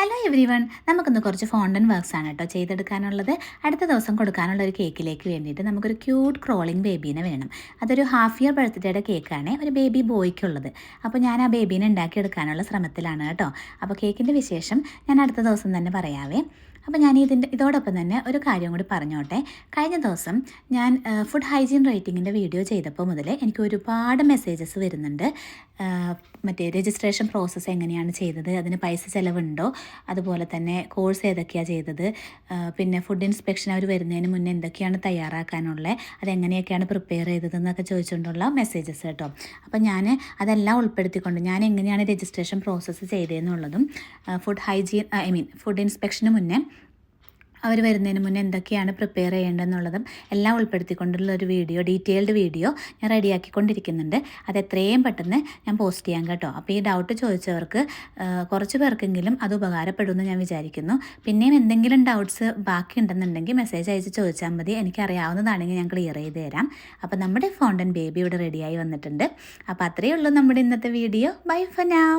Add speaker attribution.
Speaker 1: Hello every one, നമുക്കിന്ന് കുറച്ച് fountain works ആണ് കേട്ടോ ചെയ്തെടുക്കാനുള്ളത്. അടുത്ത ദിവസം കൊടുക്കാനുള്ള ഒരു കേക്കിലേക്ക് വേണ്ടിയിട്ട് നമുക്കൊരു ക്യൂട്ട് ക്രോളിംഗ് ബേബീനെ വേണം. അതൊരു ഹാഫ് ഇയർ ബർത്ത്ഡേയുടെ കേക്കാണ്, ഒരു ബേബി ബോയ്ക്കുള്ളത്. അപ്പോൾ ഞാൻ ആ ബേബീനെ ഉണ്ടാക്കിയെടുക്കാനുള്ള ശ്രമത്തിലാണ് കേട്ടോ. അപ്പോൾ കേക്കിൻ്റെ വിശേഷം ഞാൻ അടുത്ത ദിവസം തന്നെ പറയാവേ. അപ്പോൾ ഞാൻ ഇതോടൊപ്പം തന്നെ ഒരു കാര്യം കൂടി പറഞ്ഞോട്ടെ. കഴിഞ്ഞ ദിവസം ഞാൻ ഫുഡ് ഹൈജീൻ റേറ്റിങ്ങിൻ്റെ വീഡിയോ ചെയ്തപ്പോൾ മുതൽ എനിക്ക് ഒരുപാട് മെസ്സേജസ് വരുന്നുണ്ട്. മറ്റേ രജിസ്ട്രേഷൻ പ്രോസസ്സ് എങ്ങനെയാണ് ചെയ്തത്, അതിന് പൈസ ചിലവുണ്ടോ, അതുപോലെ തന്നെ കോഴ്സ് ഏതൊക്കെയാണ് ചെയ്തത്, പിന്നെ ഫുഡ് ഇൻസ്പെക്ഷൻ അവർ വരുന്നതിന് മുന്നേ എന്തൊക്കെയാണ് തയ്യാറാക്കാനുള്ളത്, അതെങ്ങനെയൊക്കെയാണ് പ്രിപ്പയർ ചെയ്തതെന്നൊക്കെ ചോദിച്ചുകൊണ്ടുള്ള മെസ്സേജസ് കേട്ടോ. അപ്പോൾ ഞാൻ അതെല്ലാം ഉൾപ്പെടുത്തിക്കൊണ്ട് ഞാൻ എങ്ങനെയാണ് രജിസ്ട്രേഷൻ പ്രോസസ്സ് ചെയ്തതെന്നുള്ളതും ഫുഡ് ഇൻസ്പെക്ഷന് മുന്നേ അവർ വരുന്നതിന് മുന്നേ എന്തൊക്കെയാണ് പ്രിപ്പയർ ചെയ്യേണ്ടതെന്നുള്ളതും എല്ലാം ഉൾപ്പെടുത്തിക്കൊണ്ടുള്ള ഒരു ഡീറ്റെയിൽഡ് വീഡിയോ ഞാൻ റെഡിയാക്കിക്കൊണ്ടിരിക്കുന്നുണ്ട്. അത് എത്രയും പെട്ടെന്ന് ഞാൻ പോസ്റ്റ് ചെയ്യാം കേട്ടോ. അപ്പോൾ ഈ ഡൗട്ട് ചോദിച്ചവർക്ക് കുറച്ച് പേർക്കെങ്കിലും അത് ഉപകാരപ്പെടുമെന്ന് ഞാൻ വിചാരിക്കുന്നു. പിന്നെയും എന്തെങ്കിലും ഡൗട്ട്സ് ബാക്കി ഉണ്ടെന്നുണ്ടെങ്കിൽ മെസ്സേജ് അയച്ച് ചോദിച്ചാൽ മതി. എനിക്കറിയാവുന്നതാണെങ്കിൽ ഞാൻ ക്ലിയർ ചെയ്ത് തരാം. അപ്പോൾ നമ്മുടെ ഫോണ്ടൻ ബേബി ഇവിടെ റെഡിയായി വന്നിട്ടുണ്ട്. അപ്പോൾ അത്രയേ ഉള്ളൂ നമ്മുടെ ഇന്നത്തെ വീഡിയോ. By for now.